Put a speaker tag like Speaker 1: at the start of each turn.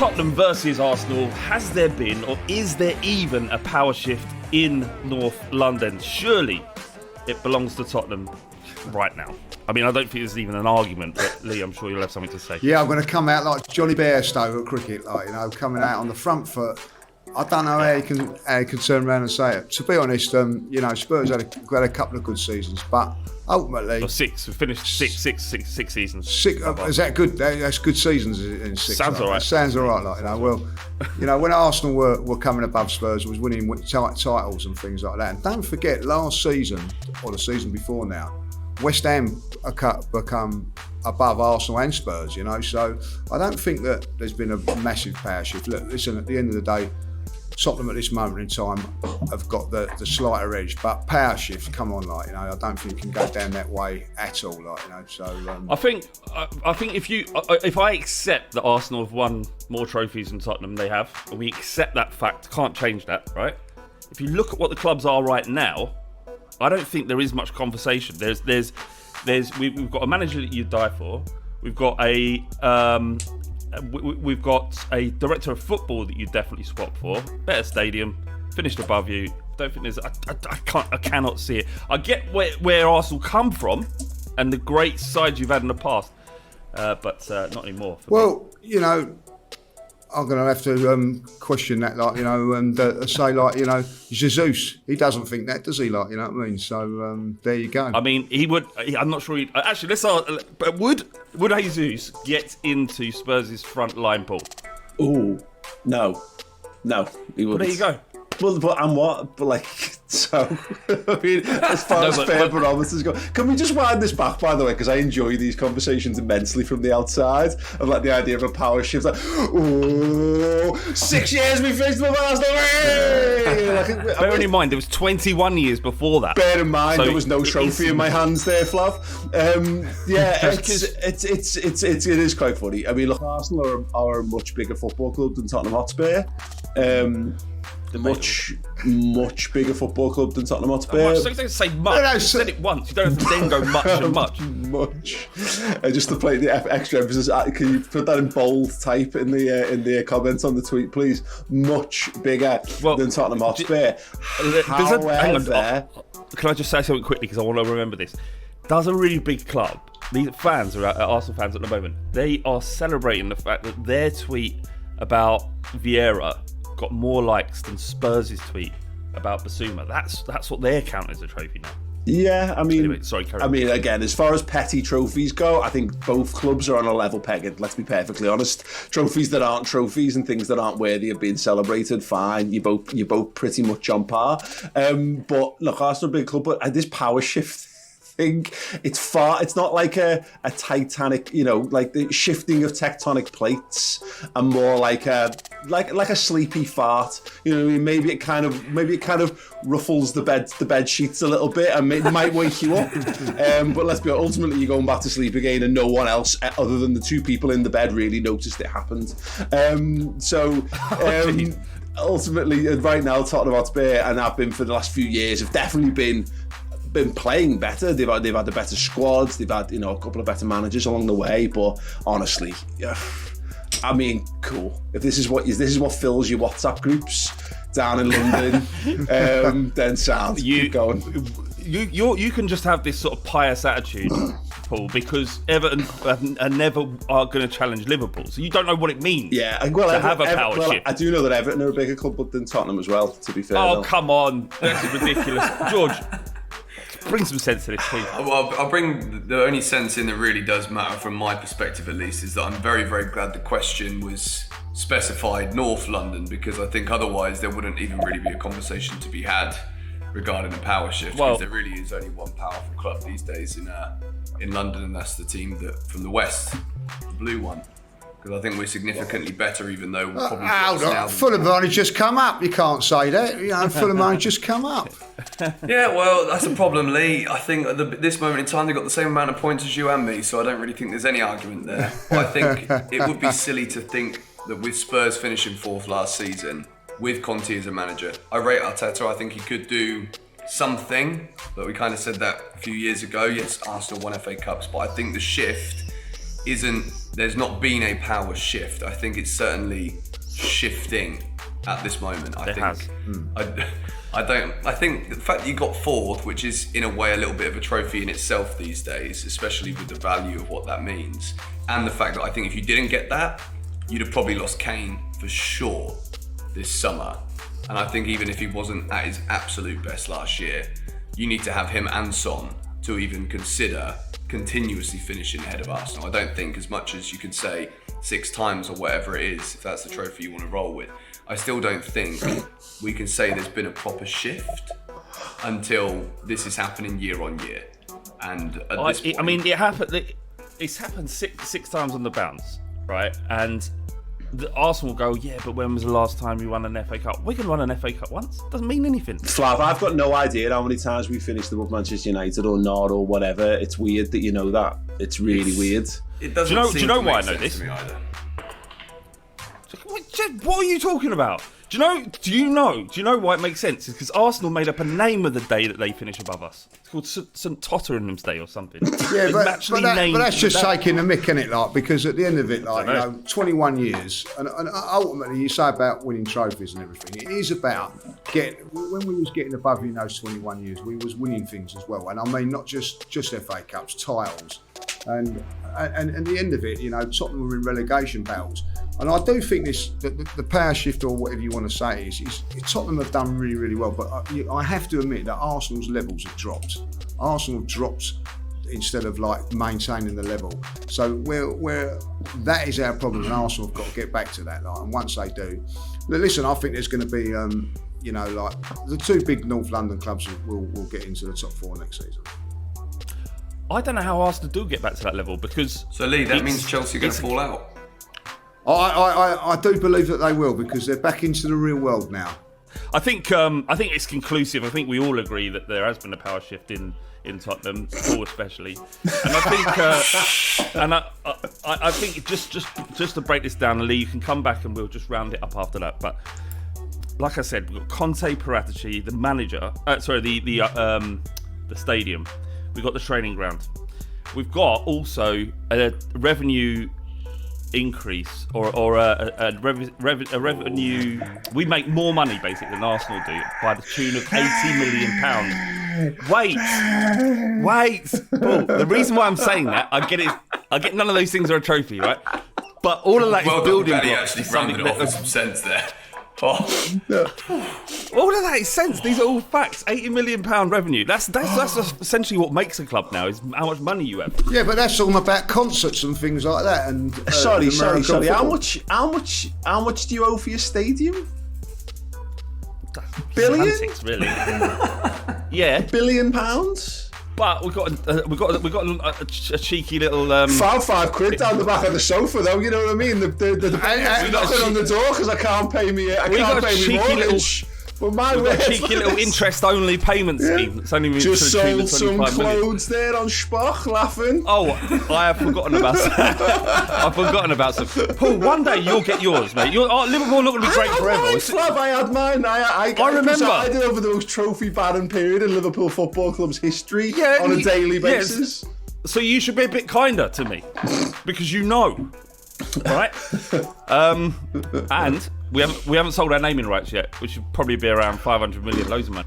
Speaker 1: Tottenham versus Arsenal. Has there been, or is there even, a power shift in North London? Surely it belongs to Tottenham right now. I mean, I don't think there's even an argument, but Lee, I'm sure you'll have something to say.
Speaker 2: Yeah, I'm going to come out like Johnny Bairstow at cricket, coming out on the front foot. I don't know how you can turn around and say it. To be honest, Spurs had a couple of good seasons, but ultimately...
Speaker 1: Six. We finished six seasons.
Speaker 2: Is that good? That's good seasons in six.
Speaker 1: Sounds all right.
Speaker 2: Sounds all right, when Arsenal were coming above Spurs, was winning titles and things like that. And don't forget, last season, or the season before now, West Ham become above Arsenal and Spurs, So I don't think that there's been a massive power shift. Look, listen, at the end of the day, Tottenham at this moment in time have got the slighter edge, but power shift, come on, I don't think it can go down that way at all, So
Speaker 1: I think if I accept that Arsenal have won more trophies than Tottenham they have, and we accept that fact, can't change that, right? If you look at what the clubs are right now, I don't think there is much conversation. We've got a manager that you'd die for. We've got a director of football that you definitely swap for. Better stadium, finished above you. Don't think there's. I cannot see it. I get where Arsenal come from and the great sides you've had in the past, but not anymore.
Speaker 2: I'm going to have to question that, and say, Jesus, he doesn't think that, does he? You know what I mean? So there you go.
Speaker 1: I mean, he would. I'm not sure. Actually, let's ask. But would Jesus get into Spurs' front line, Paul?
Speaker 3: Oh, no, he wouldn't.
Speaker 1: Well, there you go.
Speaker 3: Well, I mean, as far as fair barometers go, can we just wind this back, by the way, because I enjoy these conversations immensely from the outside, of the idea of a power shift, 6 years we faced them Arsenal.
Speaker 1: Bearing in mind, there was 21 years before that.
Speaker 3: Bear in mind, there was no trophy in my hands there, Flav. It is quite funny. I mean, look, Arsenal are a much bigger football club than Tottenham Hotspur. Much bigger football club than Tottenham Hotspur.
Speaker 1: So you don't say much. You said it once. You don't have to then go much and much.
Speaker 3: Much. Just to play the extra emphasis, can you put that in bold type in the comments on the tweet, please? Much bigger than Tottenham Hotspur. However,
Speaker 1: can I just say something quickly because I want to remember this? Does a really big club, these fans are Arsenal fans at the moment, they are celebrating the fact that their tweet about Vieira got more likes than Spurs' tweet about Basuma. That's what they're counting as a trophy now.
Speaker 3: Yeah, I mean,
Speaker 1: anyway, sorry, carry on.
Speaker 3: Again, as far as petty trophies go, I think both clubs are on a level peg. Let's be perfectly honest. Trophies that aren't trophies and things that aren't worthy of being celebrated, fine. You're both pretty much on par. But look, Arsenal, big club, but this power shift thing, it's not like a Titanic, like the shifting of tectonic plates, and more like a sleepy fart. Maybe it kind of ruffles the bed sheets a little bit, and it might wake you up. But let's be honest, ultimately you're going back to sleep again, and no one else other than the two people in the bed really noticed it happened. Ultimately, right now, Tottenham Hotspur, and have been for the last few years, have definitely been playing better. They've had the better squads. They've had a couple of better managers along the way. But honestly, I mean, cool. If this is what fills your WhatsApp groups down in London, then sound. Keep going.
Speaker 1: You can just have this sort of pious attitude, Paul, because Everton are never going to challenge Liverpool. So you don't know what it means.
Speaker 3: Yeah,
Speaker 1: have a power shift.
Speaker 3: I do know that Everton are a bigger club than Tottenham as well. To be fair.
Speaker 1: Oh, come on, that's ridiculous, George. Bring some sense to this, please.
Speaker 4: Well, I'll bring the only sense in that really does matter from my perspective, at least, is that I'm very, very glad the question was specified North London, because I think otherwise there wouldn't even really be a conversation to be had regarding a power shift, because there really is only one powerful club these days in London, and that's the team from the West, the blue one. Because I think we're significantly better, even though we're probably
Speaker 2: Fulham only just come up. You can't say that. Fulham only just come up.
Speaker 4: Yeah, well, that's a problem, Lee. I think at this moment in time, they've got the same amount of points as you and me, so I don't really think there's any argument there. But I think it would be silly to think that with Spurs finishing fourth last season, with Conte as a manager, I rate Arteta. I think he could do something, but we kind of said that a few years ago. Yes, Arsenal won FA Cups, but I think the shift there's not been a power shift. I think it's certainly shifting at this moment. I think the fact that you got fourth, which is in a way a little bit of a trophy in itself these days, especially with the value of what that means, and the fact that I think if you didn't get that, you'd have probably lost Kane for sure this summer. And I think even if he wasn't at his absolute best last year, you need to have him and Son to even consider continuously finishing ahead of Arsenal. I don't think, as much as you can say 6 times or whatever it is, if that's the trophy you want to roll with, I still don't think we can say there's been a proper shift until this is happening year on year. And at this point,
Speaker 1: I mean, it's happened six times on the bounce, right? And the Arsenal go, yeah, but when was the last time we won an FA Cup? Wigan won an FA Cup once. Doesn't mean anything.
Speaker 3: Flav, I've got no idea how many times we finished above Manchester United or not or whatever. It's weird that you know that. It's really weird.
Speaker 4: It doesn't
Speaker 1: do you know
Speaker 4: seem to
Speaker 1: why I
Speaker 4: make
Speaker 1: know
Speaker 4: sense
Speaker 1: this?
Speaker 4: to me either.
Speaker 1: What are you talking about? Do you know why it makes sense? It's because Arsenal made up a name of the day that they finish above us. It's called St. Tottenham's Day or something.
Speaker 2: Yeah, but that's just taking the mick, innit? Like, because at the end of it, 21 years, and ultimately you say about winning trophies and everything. It is about when we was getting above in those 21 years, we was winning things as well. And I mean, not just FA Cups, titles, and at the end of it, Tottenham were in relegation battles. And I do think the power shift, or whatever you want to say, is Tottenham have done really, really well. But I have to admit that Arsenal's levels have dropped. Arsenal have dropped instead of maintaining the level. So that is our problem, and Arsenal have got to get back to that. And once they do, listen, I think there's going to be, the 2 big North London clubs will get into the top 4 next season.
Speaker 1: I don't know how Arsenal do get back to that level because.
Speaker 4: So Lee, that means Chelsea are going to fall out.
Speaker 2: I do believe that they will, because they're back into the real world now.
Speaker 1: I think it's conclusive. I think we all agree that there has been a power shift in Tottenham, Paul especially. And I think just to break this down, Lee, you can come back and we'll just round it up after that. But like I said, we've got Conte, Paratici, the manager. The stadium. We've got the training ground. We've got also a revenue increase or a revenue. We make more money basically than Arsenal do, by the tune of £80 million. Wait. Paul, the reason why I'm saying that, I get none of those things are a trophy, right? But all of that is building blocks.
Speaker 4: Actually rounded off with some sense there.
Speaker 1: All of that is sense. These are all facts. £80 million revenue. That's essentially what makes a club now, is how much money you have.
Speaker 2: Yeah, but that's all about concerts and things like that. And
Speaker 3: sorry. How much do you owe for your stadium? Billion?
Speaker 1: Semantics, really. Yeah.
Speaker 3: £1 billion?
Speaker 1: But we got a cheeky little.
Speaker 3: £5 down the back of the sofa, though. You know what I mean? We're knocking on the door because I can't pay me. I can't pay me mortgage. But
Speaker 1: we've got a cheeky little interest-only payment scheme. It's only
Speaker 3: just sold some
Speaker 1: 25 million.
Speaker 3: clothes there on Spock, laughing.
Speaker 1: Oh, I have forgotten about some. Paul, one day you'll get yours, mate. Liverpool are not going to be great forever.
Speaker 3: I had mine. I
Speaker 1: remember.
Speaker 3: I did over the most trophy-barren period in Liverpool Football Club's history on a daily basis.
Speaker 1: Yes. So you should be a bit kinder to me, because you know. Right? And we haven't sold our naming rights yet, which should probably be around 500 million, loads of money.